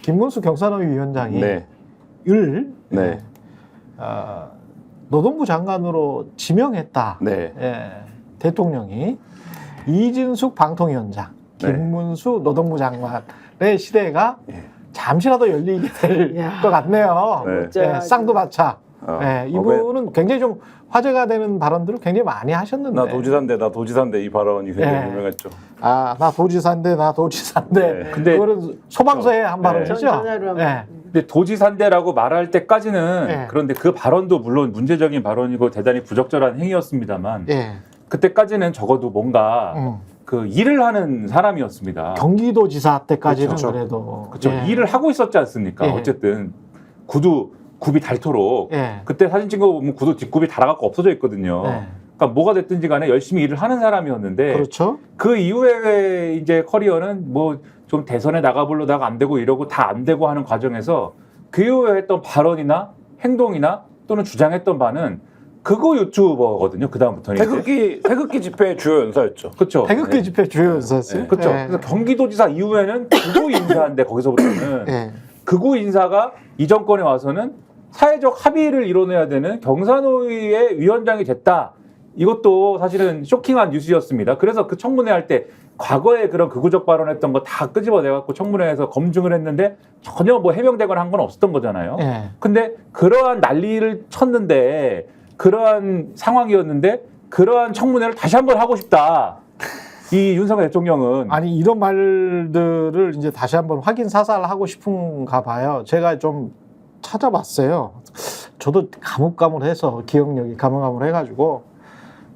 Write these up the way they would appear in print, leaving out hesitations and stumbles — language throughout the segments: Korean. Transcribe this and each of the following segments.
김문수 경산의 위원장이 네. 네. 노동부 장관으로 지명했다. 네. 예, 대통령이 이진숙 방통위원장, 김문수 노동부 장관의 시대가 잠시라도 열리게 될 것 같네요. 네. 예, 쌍두마차. 이분은 굉장히 좀 화제가 되는 발언들을 굉장히 많이 하셨는데. 나 도지사인데 이 발언이 굉장히 유명했죠. 나 도지사인데. 네. 근데 그거는 소방서에 한 발언이죠. 근데 도지사인데라고 말할 때까지는 그런데 그 발언도 물론 문제적인 발언이고 대단히 부적절한 행위였습니다만 그때까지는 적어도 뭔가 그 일을 하는 사람이었습니다. 경기도지사 때까지는 그렇죠. 그래도 그렇죠. 일을 하고 있었지 않습니까? 어쨌든 굽이 닳도록 그때 사진 찍어 보면 구두 뒷굽이 닳아갖고 없어져 있거든요. 그러니까 뭐가 됐든지 간에 열심히 일을 하는 사람이었는데 그렇죠. 그 이후에 이제 커리어는 뭐 좀 대선에 나가보려다가 안 되고 이러고 다 안 되고 하는 과정에서 그 이후에 했던 발언이나 행동이나 또는 주장했던 바는 극우 유튜버거든요. 그 다음부터는 태극기 집회 주요 연사였죠. 그렇죠. 태극기 집회 주요 연사였어요. 그렇죠. 그래서 경기도지사 이후에는 극우 인사인데 거기서부터는 극우 인사가 이 정권에 와서는 사회적 합의를 이뤄내야 되는 경산호위의 위원장이 됐다. 이것도 사실은 쇼킹한 뉴스였습니다. 그래서 그 청문회 할 때 과거에 그런 극우적 발언했던 거 다 끄집어내갖고 청문회에서 검증을 했는데 전혀 뭐 해명되거나 한 건 없었던 거잖아요. 근데 그러한 난리를 쳤는데 그러한 상황이었는데 그러한 청문회를 다시 한번 하고 싶다. 이 윤석열 대통령은 아니 이런 말들을 이제 다시 한번 확인 사살하고 싶은가 봐요. 제가 좀 찾아봤어요. 저도 가물가물해서 기억력이 가물가물해가지고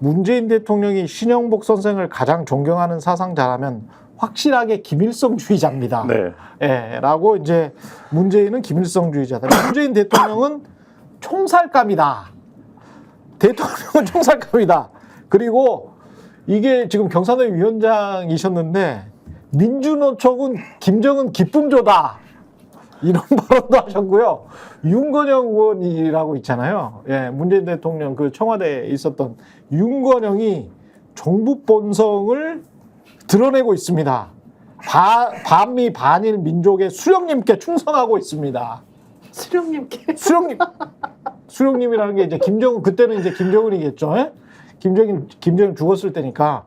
문재인 대통령이 신영복 선생을 가장 존경하는 사상자라면 확실하게 김일성주의자입니다. 라고 이제 문재인은 김일성주의자다. 문재인 대통령은 총살감이다. 대통령은 총살감이다. 그리고 이게 지금 경산의 위원장이셨는데 민주노총은 김정은 기쁨조다. 이런 발언도 하셨고요. 윤건영 의원이라고 있잖아요. 문재인 대통령 그 청와대에 있었던 윤건영이 정부 본성을 드러내고 있습니다. 반미 반일 민족의 수령님께 충성하고 있습니다. 수령님께? 수령님이라는 게 이제 김정은, 그때는 이제 김정은이겠죠. 김정은 죽었을 때니까.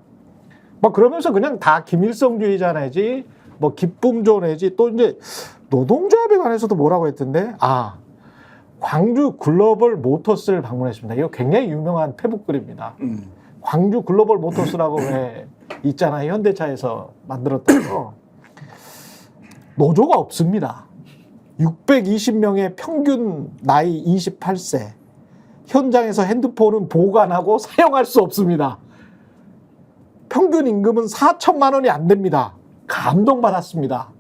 막 그러면서 그냥 다 김일성주의자 내지, 뭐 기쁨조 내지, 또 이제 노동조합에 관해서도 뭐라고 했던데? 광주 글로벌 모터스를 방문했습니다. 이거 굉장히 유명한 페북글입니다. 광주 글로벌 모터스라고 왜 있잖아요. 현대차에서 만들었던 거. 노조가 없습니다. 620명의 평균 나이 28세. 현장에서 핸드폰은 보관하고 사용할 수 없습니다. 평균 임금은 4천만 원이 안 됩니다. 감동받았습니다.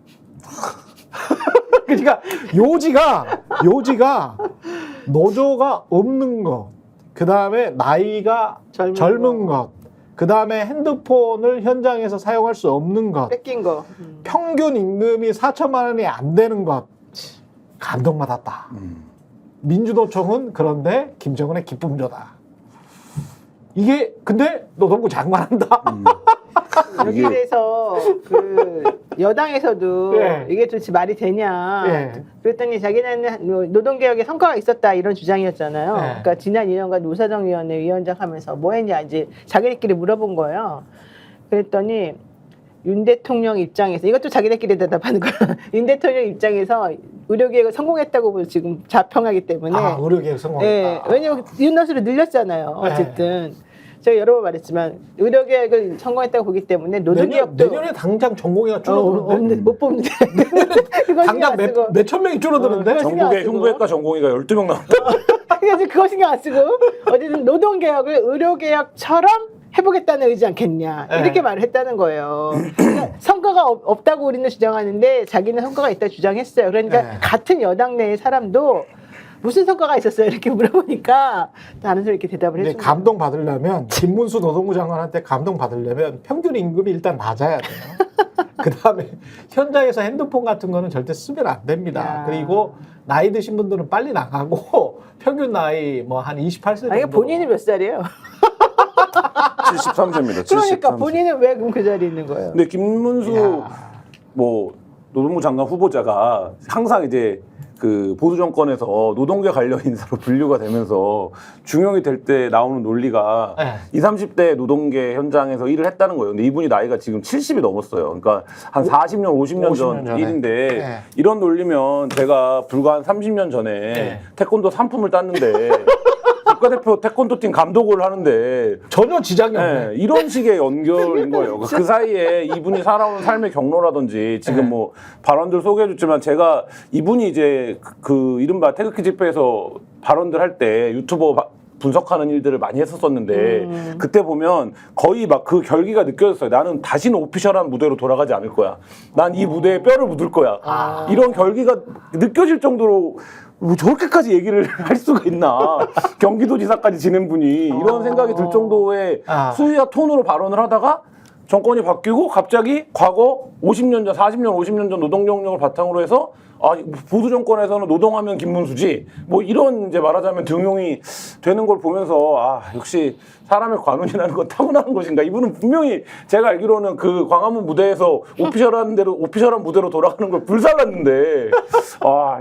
그러니까 요지가 노조가 없는 것, 그 다음에 나이가 젊은 것, 그 다음에 핸드폰을 현장에서 사용할 수 없는 것, 뺏긴 거, 평균 임금이 4천만 원이 안 되는 것, 감동받았다. 민주노총은 그런데 김정은의 기쁨조다. 이게 근데 노동부 장관한다. 여기에 대해서 그 여당에서도 이게 도대체 말이 되냐 그랬더니 자기네는 노동개혁에 성과가 있었다 이런 주장이었잖아요. 그러니까 지난 2년간 노사정위원회 위원장 하면서 뭐 했냐 이제 자기네끼리 물어본 거예요. 그랬더니 윤 대통령 입장에서 이것도 자기네끼리 대답하는 거야. 윤 대통령 입장에서 의료개혁을 성공했다고 지금 자평하기 때문에 의료개혁 성공했다. 왜냐면 윤노수를 늘렸잖아요. 어쨌든 제가 여러 번 말했지만 의료개혁을 성공했다고 보기 때문에 노동개혁도 내년에 당장 전공의가 줄어드는데 못 뽑는데 당장 몇천 명이 줄어드는데 전국에 흉부외과 전공의가 12명 나온다. 그래서 그거 신경 안 쓰고 어쨌든 노동개혁을 의료개혁처럼 해보겠다는 의지 않겠냐 이렇게 말을 했다는 거예요. 그러니까 성과가 없다고 우리는 주장하는데 자기는 성과가 있다 주장했어요. 그러니까 같은 여당 내의 사람도 무슨 성과가 있었어요? 이렇게 물어보니까 다른 사람이 이렇게 대답을 해주는 거예요. 감동 받으려면 김문수 노동부 장관한테 감동 받으려면 평균 임금이 일단 낮아야 돼요. 그 다음에 현장에서 핸드폰 같은 거는 절대 쓰면 안 됩니다. 그리고 나이 드신 분들은 빨리 나가고 평균 나이 뭐 한 28세 정도. 아니 본인이 몇 살이에요? 73세입니다. 그러니까 본인은 왜 그럼 그 자리에 있는 거예요? 근데 김문수 뭐 노동부 장관 후보자가 항상 이제 그 보수 정권에서 노동계 관련 인사로 분류가 되면서 중용이 될 때 나오는 논리가 네. 20, 30대 노동계 현장에서 일을 했다는 거예요. 근데 이분이 나이가 지금 70이 넘었어요. 그러니까 한 40년, 50년 전 50년 전에. 일인데 네. 이런 논리면 제가 불과 한 30년 전에 네. 태권도 상품을 땄는데 국가대표 태권도팀 감독을 하는데 전혀 지장이 없네. 네, 이런 식의 연결인 거예요. 그 사이에 이분이 살아온 삶의 경로라든지 지금 네. 뭐 발언들 소개해줬지만 제가 이분이 이제 그 이른바 태극기 집회에서 발언들 할 때 유튜버 분석하는 일들을 많이 했었었는데 그때 보면 거의 막 그 결기가 느껴졌어요. 나는 다시는 오피셜한 무대로 돌아가지 않을 거야. 난 이 무대에 뼈를 묻을 거야. 이런 결기가 느껴질 정도로 뭐 저렇게까지 얘기를 할 수가 있나. 경기도지사까지 지낸 분이 이런 생각이 들 정도의 수위와 톤으로 발언을 하다가 정권이 바뀌고 갑자기 과거 50년 전, 40년, 50년 전 노동 경력을 바탕으로 해서 보수 정권에서는 노동하면 김문수지 뭐 이런 이제 말하자면 등용이 되는 걸 보면서 역시 사람의 관운이라는 건 타고나는 것인가. 이분은 분명히 제가 알기로는 그 광화문 무대에서 오피셜한 무대로 돌아가는 걸 불살랐는데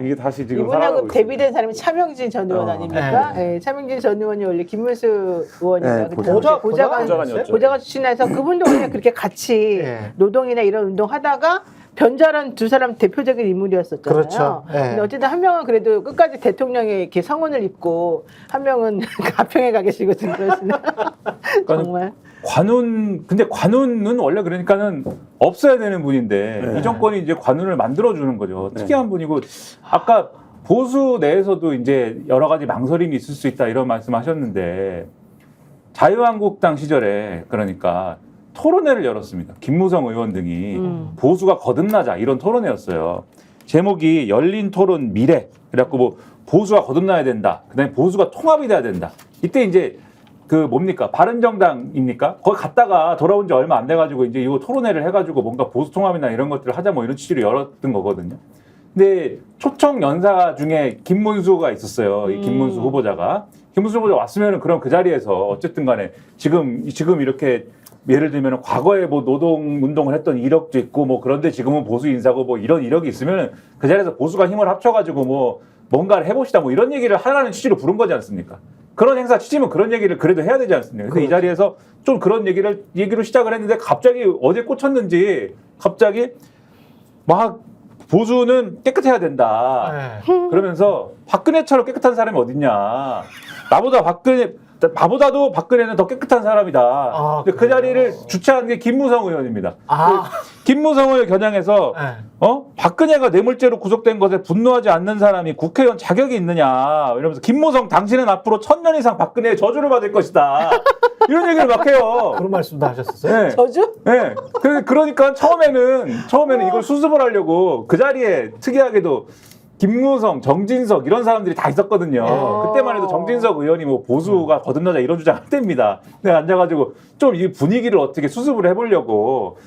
이게 다시 지금 이분하고 살아가고 데뷔된 사람이 차명진 전 의원 아닙니까? 네. 차명진 전 의원이 원래 김문수 의원이가 네, 보좌관이었죠. 보좌관 출신에서 그분도 원래 그렇게 같이 네. 노동이나 이런 운동 하다가 변절한 두 사람 대표적인 인물이었었잖아요. 그렇죠. 네. 근데 어쨌든 한 명은 그래도 끝까지 대통령의 이렇게 성운을 입고 한 명은 가평에 가 계시고 지금 그러시네. 정말. 근데 관운은 원래 그러니까는 없어야 되는 분인데 이 정권이 이제 관운을 만들어주는 거죠. 특이한 분이고 아까 보수 내에서도 이제 여러 가지 망설임이 있을 수 있다 이런 말씀하셨는데 자유한국당 시절에 그러니까 토론회를 열었습니다. 김무성 의원 등이 보수가 거듭나자 이런 토론회였어요. 제목이 열린 토론 미래. 그래갖고 뭐 보수가 거듭나야 된다. 그다음에 보수가 통합이 돼야 된다. 이때 이제 그 뭡니까 바른정당입니까? 거기 갔다가 돌아온 지 얼마 안 돼가지고 이제 이거 토론회를 해가지고 뭔가 보수 통합이나 이런 것들을 하자 뭐 이런 취지로 열었던 거거든요. 근데 초청 연사 중에 김문수가 있었어요. 이 김문수 후보자가. 김문수 후보자 왔으면은 그럼 그 자리에서 어쨌든 간에 지금 이렇게 예를 들면 과거에 뭐 노동 운동을 했던 이력도 있고 뭐 그런데 지금은 보수 인사고 뭐 이런 이력이 있으면 그 자리에서 보수가 힘을 합쳐가지고 뭐 뭔가를 해봅시다 뭐 이런 얘기를 하라는 취지로 부른 거지 않습니까? 그런 행사 취지면 그런 얘기를 그래도 해야 되지 않습니까? 그래서 이 자리에서 좀 그런 얘기로 시작을 했는데 갑자기 어제 꽂혔는지 갑자기 막 보수는 깨끗해야 된다. 그러면서 박근혜처럼 깨끗한 사람이 어딨냐. 나보다도 박근혜는 더 깨끗한 사람이다. 근데 그 자리를 주최한 게 김무성 의원입니다. 김무성을 겨냥해서 박근혜가 뇌물죄로 구속된 것에 분노하지 않는 사람이 국회의원 자격이 있느냐 이러면서 김무성 당신은 앞으로 1000년 이상 박근혜의 저주를 받을 것이다. 이런 얘기를 막 해요. 그런 말씀도 하셨었어요? 네. 저주? 네. 그러니까 처음에는 이걸 수습을 하려고 그 자리에 특이하게도 김무성, 정진석 이런 사람들이 다 있었거든요. 그때만 해도 정진석 의원이 뭐 보수가 거듭나자 이런 주장 할 때입니다. 근데 앉아가지고 좀 이 분위기를 어떻게 수습을 해보려고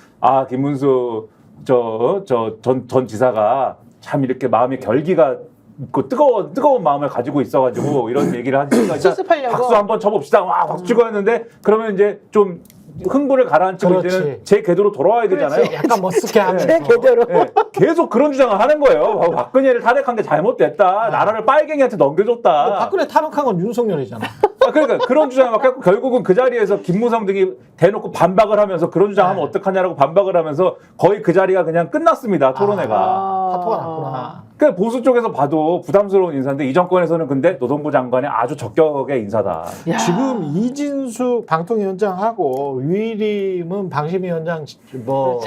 김문수 전 지사가 참 이렇게 마음에 결기가 있고 뜨거운 마음을 가지고 있어가지고 이런 얘기를 하니까 수습하려고 박수 한번 쳐봅시다. 박수 치고 했는데 그러면 이제 좀 흥분을 가라앉히고 이제는 제 궤도로 돌아와야 되잖아요. 약간 멋스게 하면서. 제 궤도로. 네, 계속 그런 주장을 하는 거예요. 박근혜를 탄핵한 게 잘못됐다. 나라를 빨갱이한테 넘겨줬다. 박근혜 탄핵한 건 윤석열이잖아. 그러니까 그런 주장을 막 했고 결국은 그 자리에서 김무성 등이 대놓고 반박을 하면서 그런 주장하면 어떡하냐라고 반박을 하면서 거의 그 자리가 그냥 끝났습니다. 토론회가. 파토가 났구나. 그 보수 쪽에서 봐도 부담스러운 인사인데 이 정권에서는 근데 노동부 장관의 아주 적격의 인사다. 야. 지금 이진숙 방통위원장하고 유일임은 방심위원장 뭐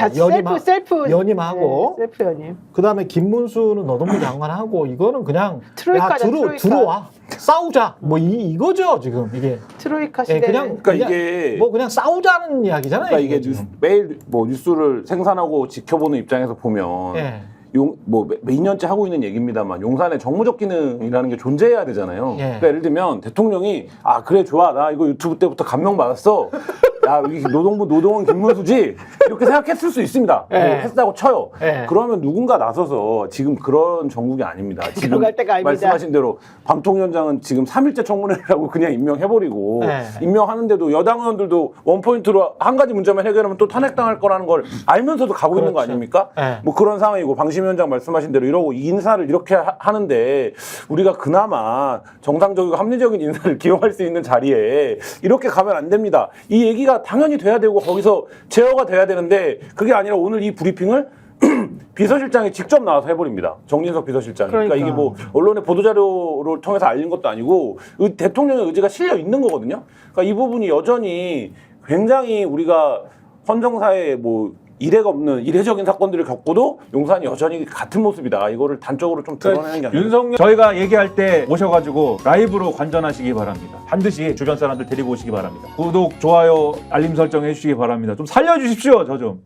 셀프 연임하고 네, 셀프 연임. 그다음에 김문수는 노동부 장관하고 이거는 그냥 트로이카죠, 트로이카. 들어와 싸우자 뭐 이거죠 지금 이게 트로이카 시대. 그러니까 이게 뭐 그냥 싸우자는 이야기잖아요. 그러니까 이게 지금. 매일 뭐 뉴스를 생산하고 지켜보는 입장에서 보면 예. 몇 년째 하고 있는 얘기입니다만 용산에 정무적 기능이라는 게 존재해야 되잖아요. 그러니까 예를 들면 대통령이 그래 좋아 나 이거 유튜브 때부터 감명 받았어. 야 여기 노동부 노동원 김문수지 이렇게 생각했을 수 있습니다. 뭐 했다고 쳐요. 그러면 누군가 나서서 지금 그런 정국이 아닙니다. 지금 들어갈 때가 아닙니다. 말씀하신 대로 방통위원장은 지금 3일째 청문회라고 그냥 임명해버리고 임명하는데도 여당 의원들도 원포인트로 한 가지 문제만 해결하면 또 탄핵당할 거라는 걸 알면서도 가고 있는 거 아닙니까? 뭐 그런 상황이고 방심위원장 말씀하신 대로 이러고 인사를 이렇게 하는데 우리가 그나마 정상적이고 합리적인 인사를 기용할 수 있는 자리에 이렇게 가면 안 됩니다. 이 얘기가 당연히 돼야 되고 거기서 제어가 돼야 되는데 그게 아니라 오늘 이 브리핑을 비서실장이 직접 나와서 해버립니다. 정진석 비서실장이. 그러니까 이게 뭐 언론의 보도자료를 통해서 알린 것도 아니고 대통령의 의지가 실려 있는 거거든요. 그러니까 이 부분이 여전히 굉장히 우리가 헌정사에 뭐 이례가 없는 이례적인 사건들을 겪고도 용산이 여전히 같은 모습이다. 이거를 단적으로 좀 드러내는 게 아니라. 윤석열 저희가 얘기할 때 오셔가지고 라이브로 관전하시기 바랍니다. 반드시 주변 사람들 데리고 오시기 바랍니다. 구독, 좋아요, 알림 설정 해주시기 바랍니다. 좀 살려주십시오, 저 좀.